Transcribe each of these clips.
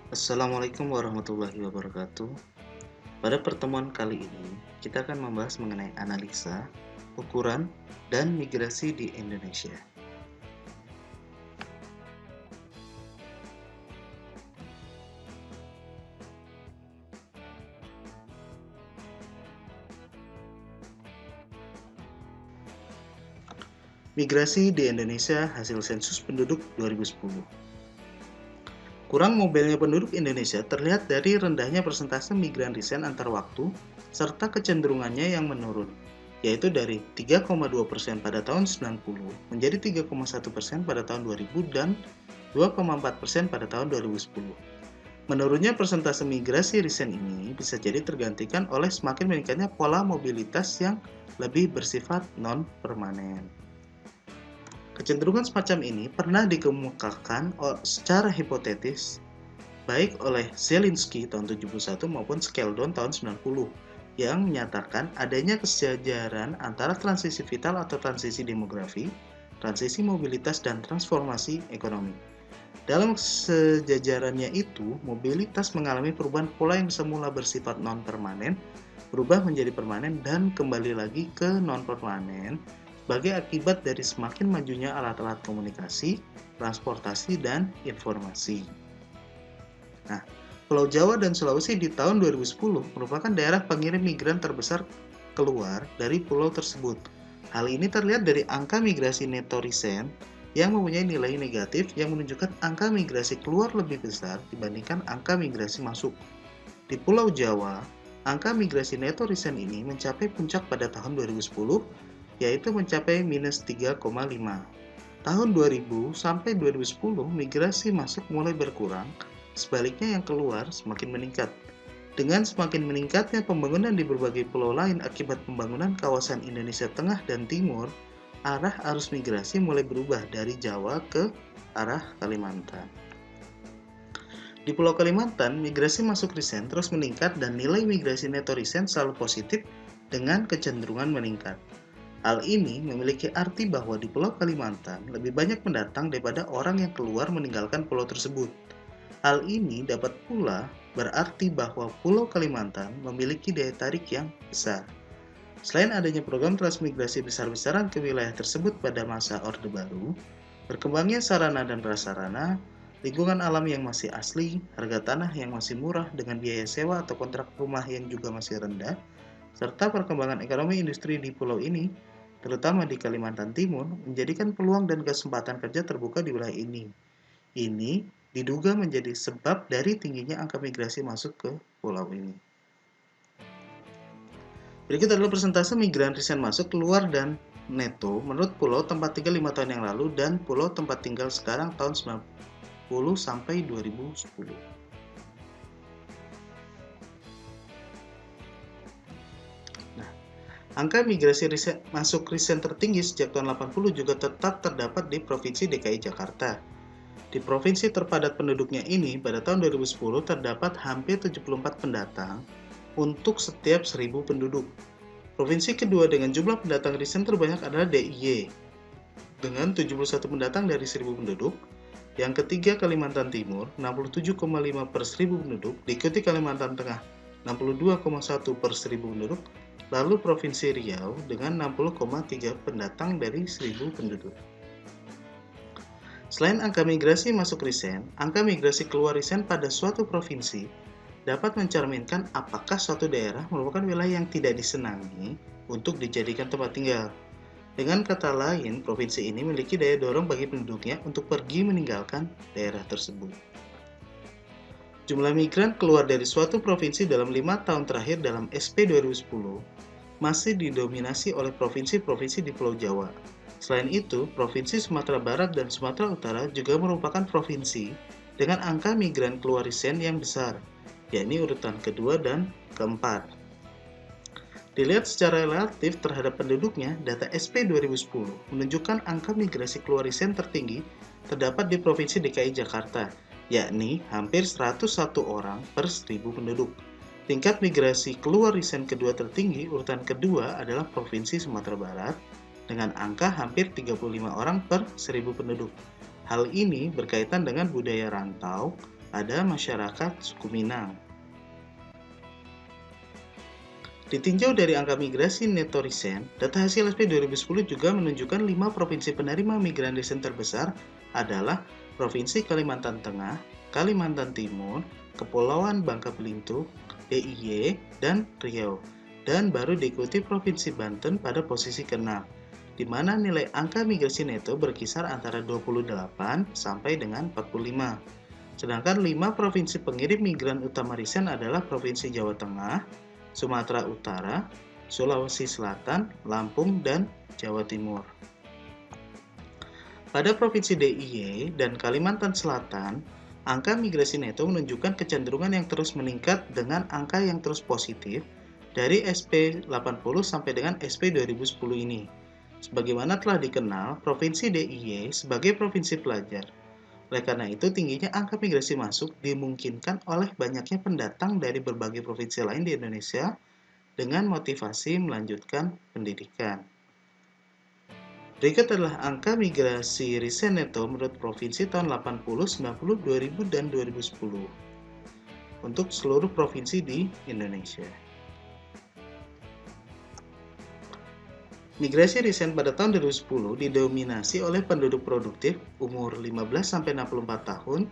Assalamualaikum warahmatullahi wabarakatuh. Pada pertemuan kali ini, kita akan membahas mengenai analisa, ukuran, dan migrasi di Indonesia. Migrasi di Indonesia hasil sensus penduduk 2010. Kurang mobilnya penduduk Indonesia terlihat dari rendahnya persentase migran resign antar waktu serta kecenderungannya yang menurun, yaitu dari 3,2% pada tahun 90 menjadi 3,1% pada tahun 2000 dan 2,4% pada tahun 2010. Menurunnya persentase migrasi resign ini bisa jadi tergantikan oleh semakin meningkatnya pola mobilitas yang lebih bersifat non-permanen. Kecenderungan semacam ini pernah dikemukakan secara hipotetis baik oleh Zielinski tahun 71 maupun Skeldon tahun 90 yang menyatakan adanya kesejajaran antara transisi vital atau transisi demografi, transisi mobilitas, dan transformasi ekonomi. Dalam sejajarannya itu, mobilitas mengalami perubahan pola yang semula bersifat non-permanen, berubah menjadi permanen dan kembali lagi ke non-permanen sebagai akibat dari semakin majunya alat-alat komunikasi, transportasi, dan informasi. Nah, Pulau Jawa dan Sulawesi di tahun 2010 merupakan daerah pengirim migran terbesar keluar dari pulau tersebut. Hal ini terlihat dari angka migrasi neto recent yang mempunyai nilai negatif yang menunjukkan angka migrasi keluar lebih besar dibandingkan angka migrasi masuk. Di Pulau Jawa, angka migrasi neto recent ini mencapai puncak pada tahun 2010, yaitu mencapai minus 3,5. Tahun 2000 sampai 2010, migrasi masuk mulai berkurang, sebaliknya yang keluar semakin meningkat. Dengan semakin meningkatnya pembangunan di berbagai pulau lain akibat pembangunan kawasan Indonesia Tengah dan Timur, arah arus migrasi mulai berubah dari Jawa ke arah Kalimantan. Di Pulau Kalimantan, migrasi masuk recent terus meningkat dan nilai migrasi neto recent selalu positif dengan kecenderungan meningkat. Hal ini memiliki arti bahwa di Pulau Kalimantan lebih banyak pendatang daripada orang yang keluar meninggalkan pulau tersebut. Hal ini dapat pula berarti bahwa Pulau Kalimantan memiliki daya tarik yang besar. Selain adanya program transmigrasi besar-besaran ke wilayah tersebut pada masa Orde Baru, berkembangnya sarana dan prasarana, lingkungan alam yang masih asli, harga tanah yang masih murah dengan biaya sewa atau kontrak rumah yang juga masih rendah, serta perkembangan ekonomi industri di pulau ini, terutama di Kalimantan Timur, menjadikan peluang dan kesempatan kerja terbuka di wilayah ini. Ini diduga menjadi sebab dari tingginya angka migrasi masuk ke pulau ini. Berikut adalah persentase migran recent masuk, keluar, dan neto menurut pulau tempat tinggal 5 tahun yang lalu dan pulau tempat tinggal sekarang tahun 90 sampai 2010. Nah, angka migrasi masuk recent tertinggi sejak tahun 80 juga tetap terdapat di Provinsi DKI Jakarta. Di provinsi terpadat penduduknya ini, pada tahun 2010 terdapat hampir 74 pendatang untuk setiap 1000 penduduk. Provinsi kedua dengan jumlah pendatang recent terbanyak adalah DIY dengan 71 pendatang dari 1000 penduduk. Yang ketiga Kalimantan Timur 67,5 per 1000 penduduk, diikuti Kalimantan Tengah 62,1 per 1000 penduduk, lalu Provinsi Riau dengan 60,3 pendatang dari 1000 penduduk. Selain angka migrasi masuk recent, angka migrasi keluar recent pada suatu provinsi dapat mencerminkan apakah suatu daerah merupakan wilayah yang tidak disenangi untuk dijadikan tempat tinggal. Dengan kata lain, provinsi ini memiliki daya dorong bagi penduduknya untuk pergi meninggalkan daerah tersebut. Jumlah migran keluar dari suatu provinsi dalam 5 tahun terakhir dalam SP 2010 masih didominasi oleh provinsi-provinsi di Pulau Jawa. Selain itu, Provinsi Sumatera Barat dan Sumatera Utara juga merupakan provinsi dengan angka migran keluar recent yang besar, yakni urutan kedua dan keempat. Dilihat secara relatif terhadap penduduknya, data SP 2010 menunjukkan angka migrasi keluar recent tertinggi terdapat di Provinsi DKI Jakarta, yakni hampir 101 orang per 1000 penduduk. Tingkat migrasi keluar recent kedua tertinggi, urutan kedua adalah Provinsi Sumatera Barat dengan angka hampir 35 orang per 1000 penduduk. Hal ini berkaitan dengan budaya rantau, pada masyarakat suku Minang. Ditinjau dari angka migrasi neto risen, data hasil SP 2010 juga menunjukkan 5 provinsi penerima migran risen terbesar adalah Provinsi Kalimantan Tengah, Kalimantan Timur, Kepulauan Bangka Belitung, DIY, dan Riau. Dan baru diikuti Provinsi Banten pada posisi ke-6, di mana nilai angka migrasi neto berkisar antara 28 sampai dengan 45. Sedangkan 5 provinsi pengirim migran utama risen adalah Provinsi Jawa Tengah, Sumatera Utara, Sulawesi Selatan, Lampung, dan Jawa Timur. Pada Provinsi DIY dan Kalimantan Selatan, angka migrasi neto menunjukkan kecenderungan yang terus meningkat dengan angka yang terus positif dari SP 80 sampai dengan SP 2010 ini. Sebagaimana telah dikenal, Provinsi DIY sebagai provinsi pelajar. Oleh karena itu, tingginya angka migrasi masuk dimungkinkan oleh banyaknya pendatang dari berbagai provinsi lain di Indonesia dengan motivasi melanjutkan pendidikan. Berikut adalah angka migrasi risen neto menurut provinsi tahun 80, 90, 2000, dan 2010 untuk seluruh provinsi di Indonesia. Migrasi risen pada tahun 2010 didominasi oleh penduduk produktif umur 15-64 tahun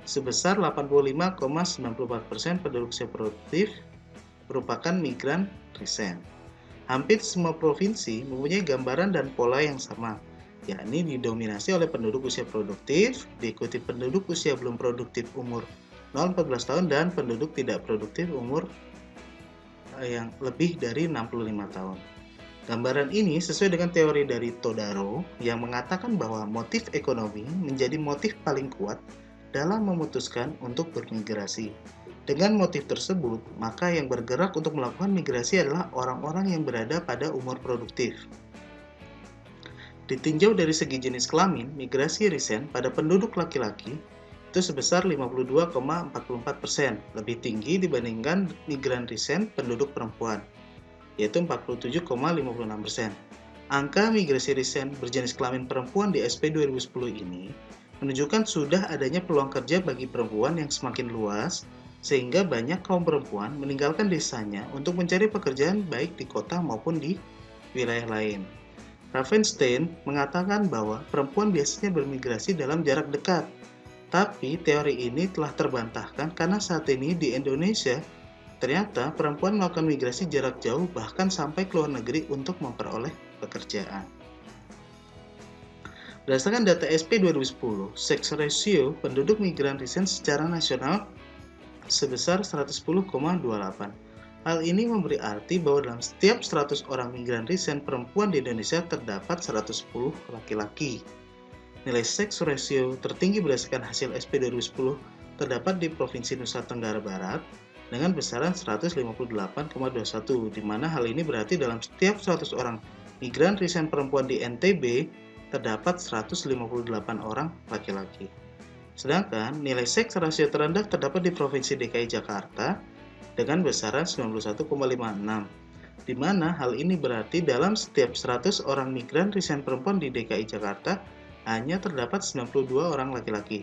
sebesar 85,94% penduduk usia produktif merupakan migran risen. Hampir semua provinsi mempunyai gambaran dan pola yang sama, yakni didominasi oleh penduduk usia produktif, diikuti penduduk usia belum produktif umur 0-14 tahun, dan penduduk tidak produktif umur yang lebih dari 65 tahun. Gambaran ini sesuai dengan teori dari Todaro yang mengatakan bahwa motif ekonomi menjadi motif paling kuat dalam memutuskan untuk bermigrasi. Dengan motif tersebut, maka yang bergerak untuk melakukan migrasi adalah orang-orang yang berada pada umur produktif. Ditinjau dari segi jenis kelamin, migrasi risen pada penduduk laki-laki itu sebesar 52,44%, lebih tinggi dibandingkan migran risen penduduk perempuan, yaitu 47,56%. Angka migrasi risen berjenis kelamin perempuan di SP 2010 ini menunjukkan sudah adanya peluang kerja bagi perempuan yang semakin luas, sehingga banyak kaum perempuan meninggalkan desanya untuk mencari pekerjaan baik di kota maupun di wilayah lain. Ravenstein mengatakan bahwa perempuan biasanya bermigrasi dalam jarak dekat, tapi teori ini telah terbantahkan karena saat ini di Indonesia ternyata perempuan melakukan migrasi jarak jauh bahkan sampai ke luar negeri untuk memperoleh pekerjaan. Berdasarkan data SP 2010, sex ratio penduduk migran risen secara nasional sebesar 110,28. Hal ini memberi arti bahwa dalam setiap 100 orang migran risen perempuan di Indonesia terdapat 110 laki-laki. Nilai sex ratio tertinggi berdasarkan hasil SP 2010 terdapat di Provinsi Nusa Tenggara Barat dengan besaran 158,21, di mana hal ini berarti dalam setiap 100 orang migran risen perempuan di NTB terdapat 158 orang laki-laki. Sedangkan nilai seks rasio terendah terdapat di Provinsi DKI Jakarta dengan besaran 91,56, di mana hal ini berarti dalam setiap 100 orang migran risen perempuan di DKI Jakarta hanya terdapat 92 orang laki-laki.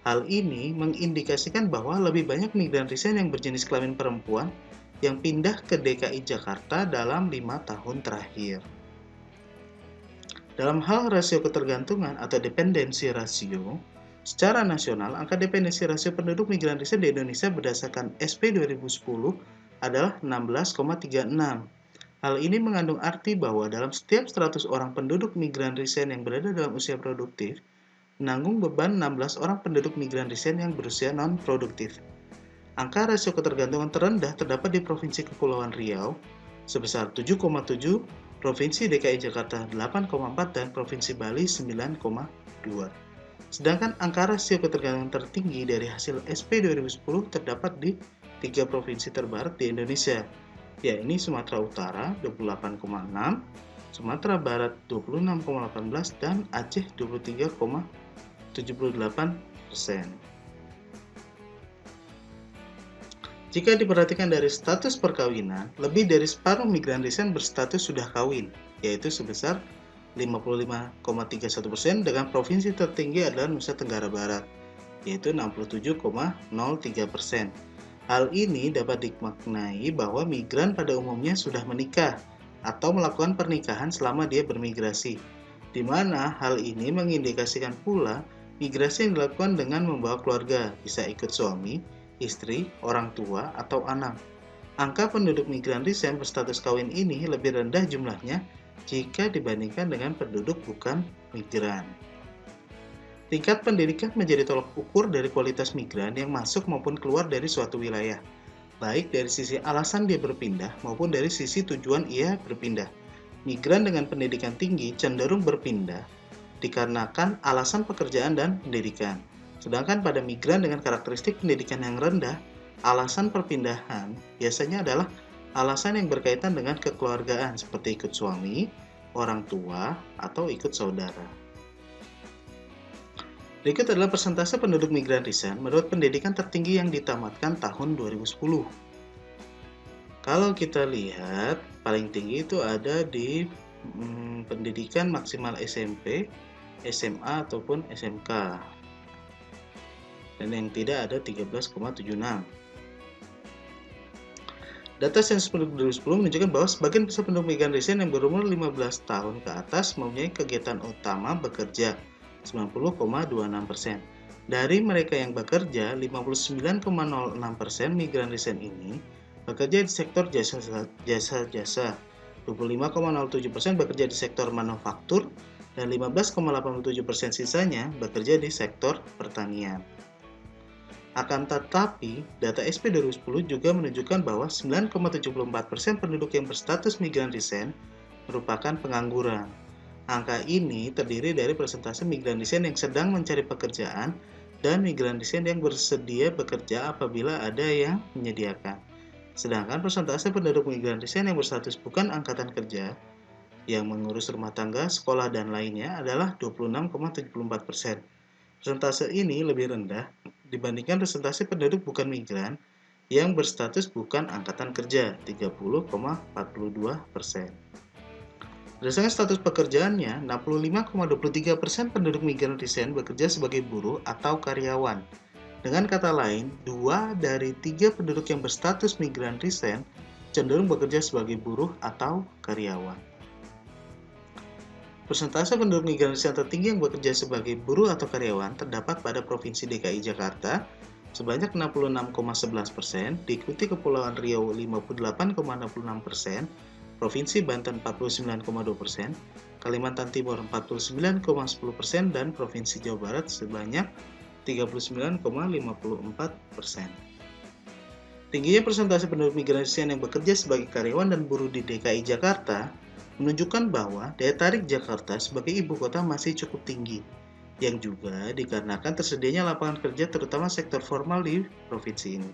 Hal ini mengindikasikan bahwa lebih banyak migran risen yang berjenis kelamin perempuan yang pindah ke DKI Jakarta dalam 5 tahun terakhir. Dalam hal rasio ketergantungan atau dependensi rasio, secara nasional angka dependensi rasio penduduk migran risen di Indonesia berdasarkan SP 2010 adalah 16,36. Hal ini mengandung arti bahwa dalam setiap 100 orang penduduk migran risen yang berada dalam usia produktif, menanggung beban 16 orang penduduk migran risen yang berusia non-produktif. Angka rasio ketergantungan terendah terdapat di Provinsi Kepulauan Riau sebesar 7,7, Provinsi DKI Jakarta 8,4, dan Provinsi Bali 9,2. Sedangkan angka rasio ketergantungan tertinggi dari hasil SP 2010 terdapat di 3 provinsi terbarat di Indonesia, yakni Sumatera Utara 28,6, Sumatera Barat 26,18, dan Aceh 23,78%. Jika diperhatikan dari status perkawinan, lebih dari separuh migran risen berstatus sudah kawin, yaitu sebesar 55,31%, dengan provinsi tertinggi adalah Nusa Tenggara Barat yaitu 67,03%. Hal ini dapat dimaknai bahwa migran pada umumnya sudah menikah atau melakukan pernikahan selama dia bermigrasi, di mana hal ini mengindikasikan pula migrasi yang dilakukan dengan membawa keluarga, bisa ikut suami, istri, orang tua, atau anak. Angka penduduk migran resign berstatus kawin ini lebih rendah jumlahnya jika dibandingkan dengan penduduk bukan migran. Tingkat pendidikan menjadi tolak ukur dari kualitas migran yang masuk maupun keluar dari suatu wilayah, baik dari sisi alasan dia berpindah maupun dari sisi tujuan ia berpindah. Migran dengan pendidikan tinggi cenderung berpindah dikarenakan alasan pekerjaan dan pendidikan. Sedangkan pada migran dengan karakteristik pendidikan yang rendah, alasan perpindahan biasanya adalah alasan yang berkaitan dengan kekeluargaan seperti ikut suami, orang tua, atau ikut saudara. Berikut adalah persentase penduduk migran resign menurut pendidikan tertinggi yang ditamatkan tahun 2010. Kalau kita lihat, paling tinggi itu ada di pendidikan maksimal SMP, SMA ataupun SMK. Dan yang tidak ada 13,76. Data sensus penduduk 2010 menunjukkan bahwa sebagian besar penduduk migran resign yang berumur 15 tahun ke atas mempunyai kegiatan utama bekerja, 90,26%. Dari mereka yang bekerja, 59,06% migran resign ini bekerja di sektor jasa-jasa, 25,07% bekerja di sektor manufaktur, dan 15,87% sisanya bekerja di sektor pertanian. Akan tetapi, data SP 2010 juga menunjukkan bahwa 9,74% penduduk yang berstatus migran resign merupakan pengangguran. Angka ini terdiri dari persentase migran resign yang sedang mencari pekerjaan dan migran resign yang bersedia bekerja apabila ada yang menyediakan. Sedangkan persentase penduduk migran resign yang berstatus bukan angkatan kerja, yang mengurus rumah tangga, sekolah, dan lainnya adalah 26,74%. Persentase ini lebih rendah dibandingkan persentase penduduk bukan migran yang berstatus bukan angkatan kerja, 30,42%. Berdasarkan status pekerjaannya, 65,23% penduduk migran resign bekerja sebagai buruh atau karyawan. Dengan kata lain, 2 dari 3 penduduk yang berstatus migran resign cenderung bekerja sebagai buruh atau karyawan. Persentase penduduk migran resign tertinggi yang bekerja sebagai buruh atau karyawan terdapat pada Provinsi DKI Jakarta sebanyak 66,11%, diikuti Kepulauan Riau 58,66%, Provinsi Banten 49,2%, Kalimantan Timur 49,10%, dan Provinsi Jawa Barat sebanyak 39,54%. Tingginya persentase penduduk migran resign yang bekerja sebagai karyawan dan buruh di DKI Jakarta menunjukkan bahwa daya tarik Jakarta sebagai ibu kota masih cukup tinggi, yang juga dikarenakan tersedianya lapangan kerja terutama sektor formal di provinsi ini.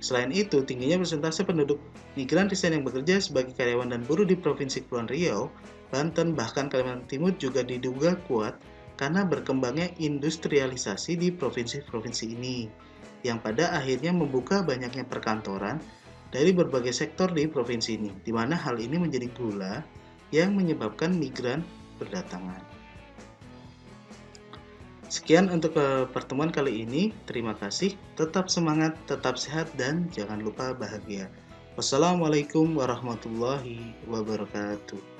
Selain itu, tingginya persentase penduduk migran resign yang bekerja sebagai karyawan dan buruh di Provinsi Kepulauan Riau, Banten, bahkan Kalimantan Timur juga diduga kuat karena berkembangnya industrialisasi di provinsi-provinsi ini, yang pada akhirnya membuka banyaknya perkantoran dari berbagai sektor di provinsi ini, di mana hal ini menjadi gula yang menyebabkan migran berdatangan. Sekian untuk pertemuan kali ini. Terima kasih. Tetap semangat, tetap sehat, dan jangan lupa bahagia. Wassalamualaikum warahmatullahi wabarakatuh.